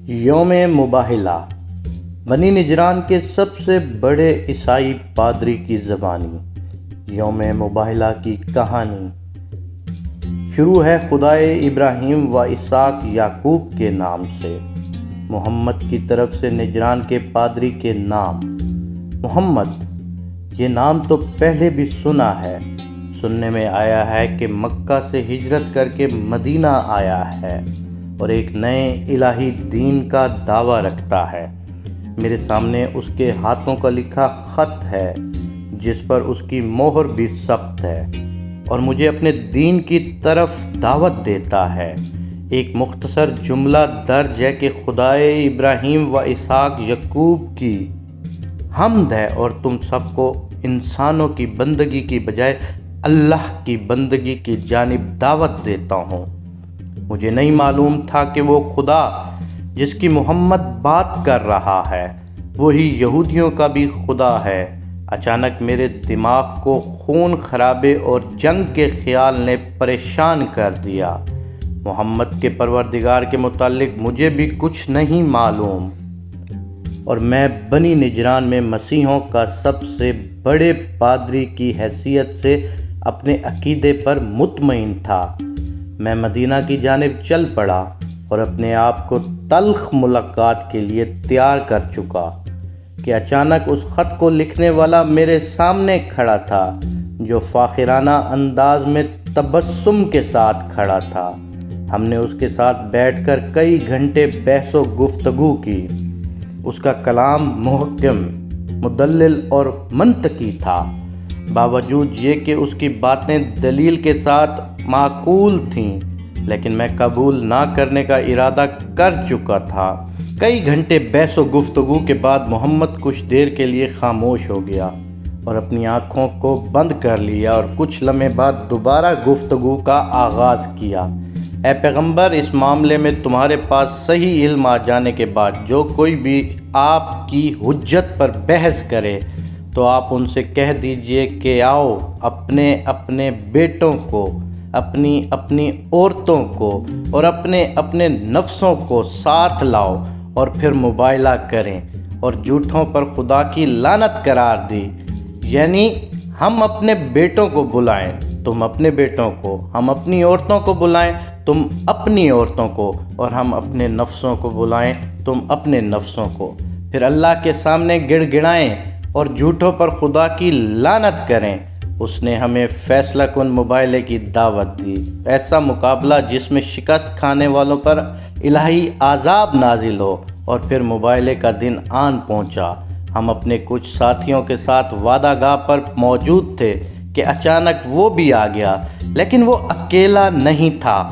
یوم مباہلہ بنی نجران کے سب سے بڑے عیسائی پادری کی زبانی یوم مباہلہ کی کہانی شروع ہے خدائے ابراہیم و اسحاق یعقوب کے نام سے، محمد کی طرف سے نجران کے پادری کے نام۔ محمد، یہ نام تو پہلے بھی سنا ہے، سننے میں آیا ہے کہ مکہ سے ہجرت کر کے مدینہ آیا ہے اور ایک نئے الہی دین کا دعویٰ رکھتا ہے۔ میرے سامنے اس کے ہاتھوں کا لکھا خط ہے جس پر اس کی مہر بھی ثبت ہے اور مجھے اپنے دین کی طرف دعوت دیتا ہے۔ ایک مختصر جملہ درج ہے کہ خدائے ابراہیم و اسحاق یعقوب کی حمد ہے اور تم سب کو انسانوں کی بندگی کی بجائے اللہ کی بندگی کی جانب دعوت دیتا ہوں۔ مجھے نہیں معلوم تھا کہ وہ خدا جس کی محمد بات کر رہا ہے وہی یہودیوں کا بھی خدا ہے۔ اچانک میرے دماغ کو خون خرابے اور جنگ کے خیال نے پریشان کر دیا۔ محمد کے پروردگار کے متعلق مجھے بھی کچھ نہیں معلوم، اور میں بنی نجران میں مسیحوں کا سب سے بڑے پادری کی حیثیت سے اپنے عقیدے پر مطمئن تھا۔ میں مدینہ کی جانب چل پڑا اور اپنے آپ کو تلخ ملاقات کے لیے تیار کر چکا کہ اچانک اس خط کو لکھنے والا میرے سامنے کھڑا تھا، جو فاخرانہ انداز میں تبسم کے ساتھ کھڑا تھا۔ ہم نے اس کے ساتھ بیٹھ کر کئی گھنٹے بحث و گفتگو کی۔ اس کا کلام محکم، مدلل اور منطقی تھا، باوجود یہ کہ اس کی باتیں دلیل کے ساتھ معقول تھیں، لیکن میں قبول نہ کرنے کا ارادہ کر چکا تھا۔ کئی گھنٹے بحث و گفتگو کے بعد محمد کچھ دیر کے لیے خاموش ہو گیا اور اپنی آنکھوں کو بند کر لیا اور کچھ لمحے بعد دوبارہ گفتگو کا آغاز کیا۔ اے پیغمبر، اس معاملے میں تمہارے پاس صحیح علم آ جانے کے بعد جو کوئی بھی آپ کی حجت پر بحث کرے تو آپ ان سے کہہ دیجئے کہ آؤ اپنے اپنے بیٹوں کو، اپنی اپنی عورتوں کو اور اپنے اپنے نفسوں کو ساتھ لاؤ اور پھر مباہلہ کریں، اور جھوٹوں پر خدا کی لعنت قرار دی۔ یعنی ہم اپنے بیٹوں کو بلائیں، تم اپنے بیٹوں کو، ہم اپنی عورتوں کو بلائیں، تم اپنی عورتوں کو، اور ہم اپنے نفسوں کو بلائیں، تم اپنے نفسوں کو، پھر اللہ کے سامنے گڑ گڑائیں اور جھوٹوں پر خدا کی لعنت کریں۔ اس نے ہمیں فیصلہ کن مباہلے کی دعوت دی، ایسا مقابلہ جس میں شکست کھانے والوں پر الہی عذاب نازل ہو، اور پھر مباہلے کا دن آن پہنچا۔ ہم اپنے کچھ ساتھیوں کے ساتھ وعدہ گاہ پر موجود تھے کہ اچانک وہ بھی آ گیا، لیکن وہ اکیلا نہیں تھا۔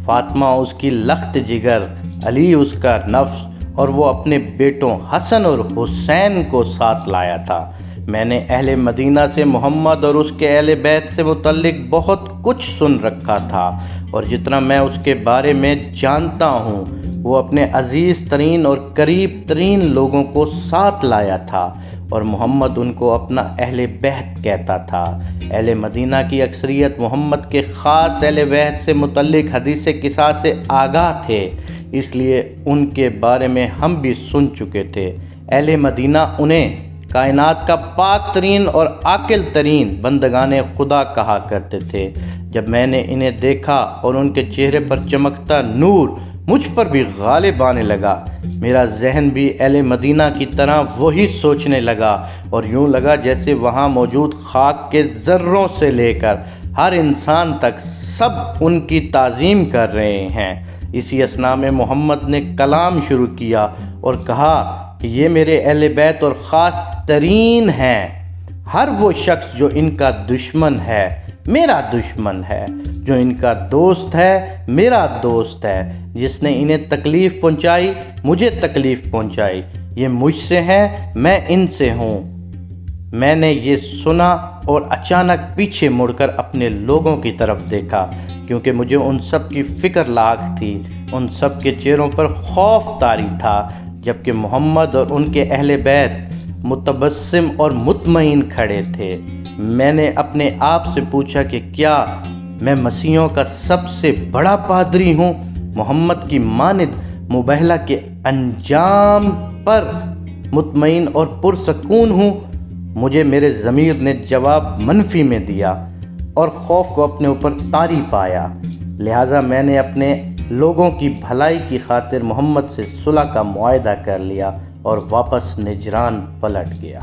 فاطمہ اس کی لخت جگر، علی اس کا نفس، اور وہ اپنے بیٹوں حسن اور حسین کو ساتھ لایا تھا۔ میں نے اہل مدینہ سے محمد اور اس کے اہل بیت سے متعلق بہت کچھ سن رکھا تھا، اور جتنا میں اس کے بارے میں جانتا ہوں وہ اپنے عزیز ترین اور قریب ترین لوگوں کو ساتھ لایا تھا، اور محمد ان کو اپنا اہل بیت کہتا تھا۔ اہل مدینہ کی اکثریت محمد کے خاص اہل بیت سے متعلق حدیث قصاص سے آگاہ تھے، اس لیے ان کے بارے میں ہم بھی سن چکے تھے۔ اہل مدینہ انہیں کائنات کا پاک ترین اور عاقل ترین بندگان خدا کہا کرتے تھے۔ جب میں نے انہیں دیکھا اور ان کے چہرے پر چمکتا نور مجھ پر بھی غالب آنے لگا، میرا ذہن بھی اہل مدینہ کی طرح وہی سوچنے لگا، اور یوں لگا جیسے وہاں موجود خاک کے ذروں سے لے کر ہر انسان تک سب ان کی تعظیم کر رہے ہیں۔ اسی اثناء میں محمد نے کلام شروع کیا اور کہا کہ یہ میرے اہل بیت اور خاص ترین ہیں۔ ہر وہ شخص جو ان کا دشمن ہے میرا دشمن ہے، جو ان کا دوست ہے میرا دوست ہے، جس نے انہیں تکلیف پہنچائی مجھے تکلیف پہنچائی، یہ مجھ سے ہیں میں ان سے ہوں۔ میں نے یہ سنا اور اچانک پیچھے مڑ کر اپنے لوگوں کی طرف دیکھا، کیونکہ مجھے ان سب کی فکر لاحق تھی۔ ان سب کے چہروں پر خوف طاری تھا، جبکہ محمد اور ان کے اہل بیت متبسم اور مطمئن کھڑے تھے۔ میں نے اپنے آپ سے پوچھا کہ کیا میں مسیحوں کا سب سے بڑا پادری ہوں؟ محمد کی مانند مباہلہ کے انجام پر مطمئن اور پرسکون ہوں۔ مجھے میرے ضمیر نے جواب منفی میں دیا اور خوف کو اپنے اوپر طاری پایا، لہٰذا میں نے اپنے لوگوں کی بھلائی کی خاطر محمد سے صلح کا معاہدہ کر لیا اور واپس نجران پلٹ گیا۔